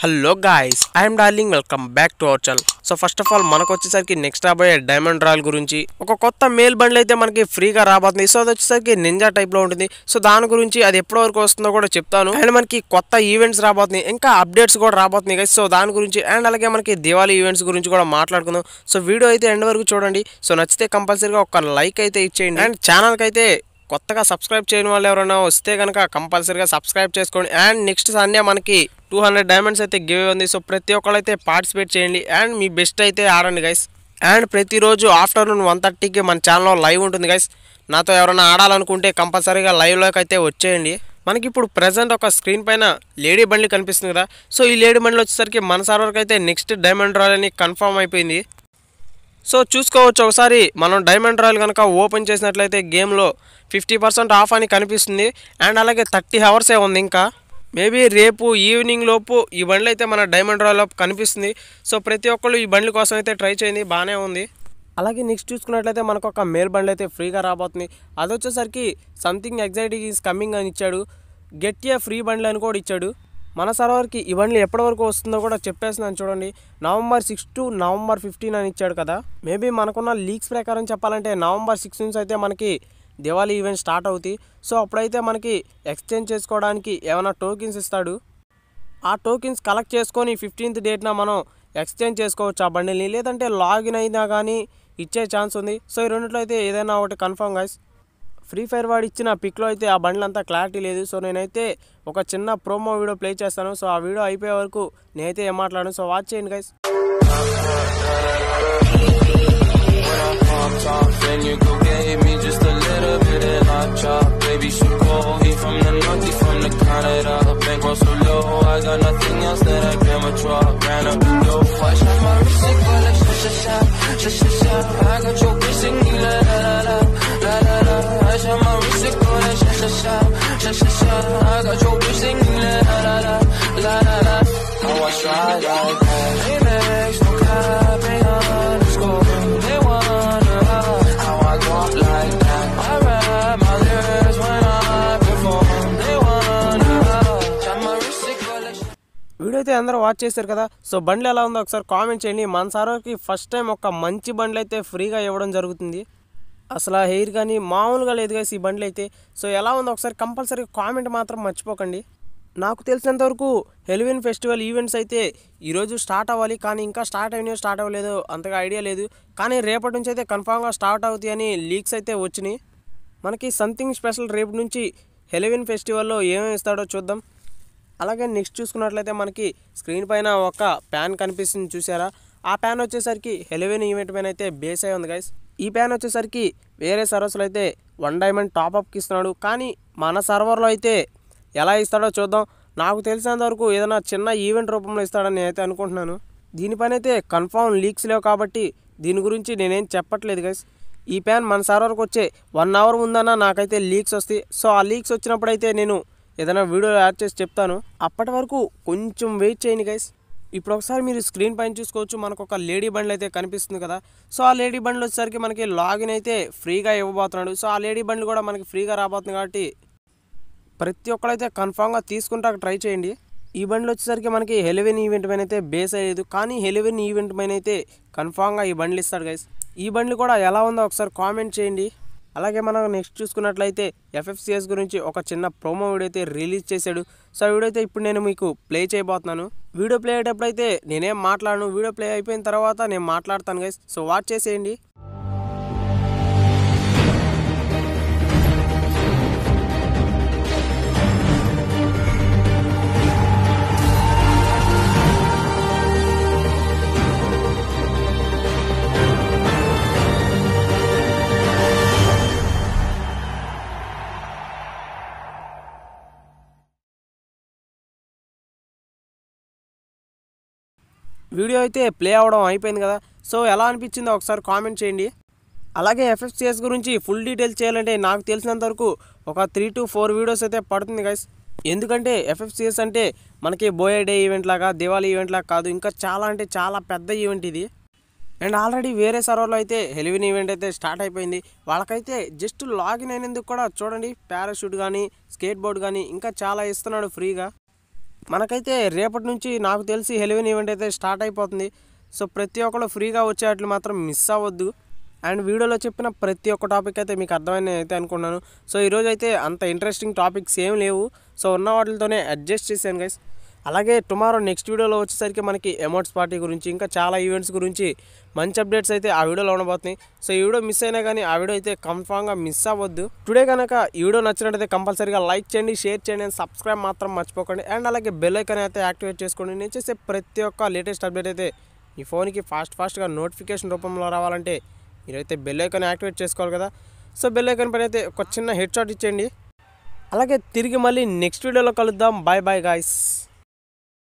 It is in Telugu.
Hello guys, I'm darling. Welcome back to our channel. So first of all మనకు వచ్చేసరికి నెక్స్ట్ రాబోయే డైమండ్ రాయల్ గురించి ఒక కొత్త మేల్ బండ్లు అయితే మనకి ఫ్రీగా రాబోతుంది. సో అది వచ్చేసరికి నింజా టైప్లో ఉంటుంది. సో దాని గురించి అది ఎప్పటి వరకు వస్తుందో కూడా చెప్తాను. అండ్ మనకి కొత్త ఈవెంట్స్ రాబోతున్నాయి, ఇంకా అప్డేట్స్ కూడా రాబోతున్నాయి గైస్. సో దాని గురించి అండ్ అలాగే మనకి దివాళీ ఈవెంట్స్ గురించి కూడా మాట్లాడుకుందాం. సో వీడియో అయితే ఎండ్ వరకు చూడండి. సో నచ్చితే కంపల్సరీగా ఒక లైక్ అయితే ఇచ్చేయండి. అండ్ ఛానల్కి అయితే కొత్తగా సబ్స్క్రైబ్ చేయని వాళ్ళు ఎవరైనా వస్తే కనుక కంపల్సరీగా సబ్స్క్రైబ్ చేసుకోండి. అండ్ నెక్స్ట్ సండే మనకి 200 డైమండ్స్ అయితే గివ్ ఉంది. సో ప్రతి ఒక్కళ్ళు అయితే పార్టిసిపేట్ చేయండి అండ్ మీ బెస్ట్ అయితే ఆడండి గైస్. అండ్ ప్రతిరోజు ఆఫ్టర్నూన్ 1:30కి మన ఛానల్లో లైవ్ ఉంటుంది గైస్. నాతో ఎవరైనా ఆడాలనుకుంటే కంపల్సరీగా లైవ్లోకి అయితే వచ్చేయండి. మనకి ఇప్పుడు ప్రజెంట్ ఒక స్క్రీన్ పైన లేడీ బండి కనిపిస్తుంది కదా. సో ఈ లేడీ బండిలో వచ్చేసరికి మన సర్వర్కి అయితే నెక్స్ట్ డైమండ్ రాయల్ అని కన్ఫర్మ్ అయిపోయింది. సో చూసుకోవచ్చు, ఒకసారి మనం డైమండ్ రాయల్ కనుక ఓపెన్ చేసినట్లయితే గేమ్లో 50% ఆఫ్ అని కనిపిస్తుంది. అండ్ అలాగే 30 అవర్సే ఉంది. ఇంకా మేబీ రేపు ఈవినింగ్ లోపు ఈ బండ్లు అయితే మన డైమండ్ రాయల్ కనిపిస్తుంది. సో ప్రతి ఒక్కళ్ళు ఈ బండ్ల కోసం అయితే ట్రై చేయండి, బాగానే ఉంది. అలాగే నెక్స్ట్ చూసుకున్నట్లయితే మనకు ఒక మేల్ బండ్లు అయితే ఫ్రీగా రాబోతుంది. అది వచ్చేసరికి సంథింగ్ ఎగ్జైటింగ్ ఈజ్ కమింగ్ అని ఇచ్చాడు. గెట్ ఏ ఫ్రీ బండ్లు అని కూడా ఇచ్చాడు. మన సర్వర్కి ఈ బండ్లు ఎప్పటి వరకు వస్తుందో కూడా చెప్పేస్తున్నాను చూడండి. November 6 to November 15 అని ఇచ్చాడు కదా. మేబీ మనకున్న లీక్స్ ప్రకారం చెప్పాలంటే November 6 నుంచి అయితే మనకి దివాళీ ఈవెంట్ స్టార్ట్ అవుతాయి. సో అప్పుడైతే మనకి ఎక్స్చేంజ్ చేసుకోవడానికి ఏమైనా టోకెన్స్ ఇస్తాడు. ఆ టోకెన్స్ కలెక్ట్ చేసుకొని 15th డేట్న మనం ఎక్స్చేంజ్ చేసుకోవచ్చు ఆ బండిల్ని. లేదంటే లాగిన్ అయినా కానీ ఇచ్చే ఛాన్స్ ఉంది. సో ఈ రెండిట్లో అయితే ఏదైనా ఒకటి కన్ఫర్మ్ గైస్. ఫ్రీ ఫైర్ వాడు ఇచ్చిన పిక్లో అయితే ఆ బండ్లంతా క్లారిటీ లేదు. సో నేనైతే ఒక చిన్న ప్రోమో వీడియో ప్లే చేస్తాను. సో ఆ వీడియో అయిపోయే వరకు నేనైతే ఏం మాట్లాడాను. సో వాచ్ చేయండి గైస్. వీడియో అయితే అందరూ వాచ్ చేశారు కదా. సో బండ్లు ఎలా ఉందో ఒకసారి కామెంట్ చేయండి. మన సర్వర్కి ఫస్ట్ టైం ఒక మంచి బండ్లు అయితే ఫ్రీగా ఇవ్వడం జరుగుతుంది. అసలు హెయిర్ కానీ మామూలుగా లేదు కదా ఈ బండ్లు అయితే. సో ఎలా ఉందో ఒకసారి కంపల్సరీగా కామెంట్ మాత్రం మర్చిపోకండి. నాకు తెలిసినంతవరకు హెలోవిన్ ఫెస్టివల్ ఈవెంట్స్ అయితే ఈరోజు స్టార్ట్ అవ్వాలి, కానీ ఇంకా స్టార్ట్ అవ్వలేదు, అంతగా ఐడియా లేదు. కానీ రేపటి నుంచి అయితే కన్ఫామ్గా స్టార్ట్ అవుతాయి అని లీక్స్ అయితే వచ్చినాయి. మనకి సంథింగ్ స్పెషల్ రేపు నుంచి హెలోవిన్ ఫెస్టివల్లో ఏమేమి ఇస్తాడో చూద్దాం. అలాగే నెక్స్ట్ చూసుకున్నట్లయితే మనకి స్క్రీన్ పైన ఒక ప్యాన్ కనిపిస్తుంది చూసారా. ఆ ప్యాన్ వచ్చేసరికి హెలోవిన్ ఈవెంట్ పైన అయితే బేస్ అయి ఉంది గైస్. ఈ ప్యాన్ వచ్చేసరికి వేరే సర్వర్స్లో అయితే 1 డైమండ్ టాప్అప్కి ఇస్తున్నాడు, కానీ మన సర్వర్లో అయితే ఎలా ఇస్తాడో చూద్దాం. నాకు తెలిసినంత వరకు ఏదైనా చిన్న ఈవెంట్ రూపంలో ఇస్తాడని నేనైతే అనుకుంటున్నాను. దీనిపైన అయితే కన్ఫర్మ్ లీక్స్ లేవు కాబట్టి దీని గురించి నేనేం చెప్పట్లేదు గైస్. ఈ ప్యాన్ మన సర్వర్కి వచ్చే 1 అవర్ ముందన్నా నాకైతే లీక్స్ వస్తాయి. సో ఆ లీక్స్ వచ్చినప్పుడు అయితే నేను ఏదైనా వీడియో యాడ్ చేసి చెప్తాను. అప్పటి వరకు కొంచెం వెయిట్ చేయండి గైస్. ఇప్పుడు ఒకసారి మీరు స్క్రీన్ పైన చూసుకోవచ్చు, మనకు ఒక లేడీ బండ్లు అయితే కనిపిస్తుంది కదా. సో ఆ లేడీ బండ్లు వచ్చేసరికి మనకి లాగిన్ అయితే ఫ్రీగా ఇవ్వబోతున్నాడు. సో ఆ లేడీ బండ్లు కూడా మనకి ఫ్రీగా రాబోతుంది కాబట్టి ప్రతి ఒక్కరైతే కన్ఫామ్గా తీసుకుంటా ట్రై చేయండి. ఈ బండ్లు వచ్చేసరికి మనకి హెలోవిన్ ఈవెంట్ పైన అయితే బేస్ అయ్యేది, కానీ హెలోవిన్ ఈవెంట్ పైన అయితే కన్ఫామ్గా ఈ బండ్లు ఇస్తాడు గైస్. ఈ బండ్లు కూడా ఎలా ఉందో ఒకసారి కామెంట్ చేయండి. అలాగే మనం నెక్స్ట్ చూసుకున్నట్లయితే FFCS గురించి ఒక చిన్న ప్రోమో వీడియో అయితే రిలీజ్ చేశాడు. సో ఆ వీడియో అయితే ఇప్పుడు నేను మీకు ప్లే చేయబోతున్నాను. వీడియో ప్లే అయ్యేటప్పుడు అయితే నేనేం మాట్లాడను, వీడియో ప్లే అయిపోయిన తర్వాత నేను మాట్లాడతాను గైస్. సో వాచ్ చేసేయండి. వీడియో అయితే ప్లే అవ్వడం అయిపోయింది కదా. సో ఎలా అనిపించిందో ఒకసారి కామెంట్ చేయండి. అలాగే FFCS గురించి ఫుల్ డీటెయిల్స్ చేయాలంటే నాకు తెలిసినంతవరకు ఒక 3 to 4 వీడియోస్ అయితే పడుతుంది గైస్. ఎందుకంటే FFCS అంటే మనకి బోయే డే ఈవెంట్ లాగా, దివాళీ ఈవెంట్ లాగా కాదు, ఇంకా చాలా అంటే చాలా పెద్ద ఈవెంట్ ఇది. అండ్ ఆల్రెడీ వేరే సర్వర్లో అయితే హెలోవిన్ ఈవెంట్ అయితే స్టార్ట్ అయిపోయింది. వాళ్ళకైతే జస్ట్ లాగిన్ అయినందుకు కూడా చూడండి పారాషూట్ కానీ, స్కేట్ బోర్డ్ కానీ ఇంకా చాలా ఇస్తున్నాడు ఫ్రీగా. మనకైతే రేపటి నుంచి నాకు తెలిసి హెలోవిన్ ఈవెంట్ అయితే స్టార్ట్ అయిపోతుంది. సో ప్రతి ఒక్కరు ఫ్రీగా వచ్చేట్లు మాత్రం మిస్ అవ్వద్దు. అండ్ వీడియోలో చెప్పిన ప్రతి ఒక్క టాపిక్ అయితే మీకు అర్థమైంది అయితే అనుకున్నాను. సో ఈరోజు అయితే అంత ఇంట్రెస్టింగ్ టాపిక్స్ ఏం లేవు. సో ఉన్న వాటితోనే అడ్జస్ట్ చేశాను గైస్. అలాగే టుమారో నెక్స్ట్ వీడియోలో వచ్చేసరికి మనకి ఎమోట్స్ పార్టీ గురించి ఇంకా చాలా ఈవెంట్స్ గురించి మంచి అప్డేట్స్ అయితే ఆ వీడియోలో ఉండబోతున్నాయి. సో ఈ వీడియో మిస్ అయినా కానీ ఆ వీడియో అయితే కన్ఫామ్గా మిస్ అవ్వద్దు. టుడే కనుక ఈ వీడియో నచ్చినట్టయితే కంపల్సరీగా లైక్ చేయండి, షేర్ చేయండి అండ్ సబ్స్క్రైబ్ మాత్రం మర్చిపోకండి. అండ్ అలాగే బెల్ ఐకాన్ అయితే యాక్టివేట్ చేసుకోండి. నేను చేసే ప్రతి ఒక్క లేటెస్ట్ అప్డేట్ అయితే ఈ ఫోన్కి ఫాస్ట్గా నోటిఫికేషన్ రూపంలో రావాలంటే మీరైతే బెల్ ఐకాన్ యాక్టివేట్ చేసుకోవాలి కదా. సో బెల్ ఐకాన్ పైన అయితే ఒక చిన్న హెడ్ షాట్ ఇచ్చేయండి. అలాగే తిరిగి మళ్ళీ నెక్స్ట్ వీడియోలో కలుద్దాం. Bye bye guys.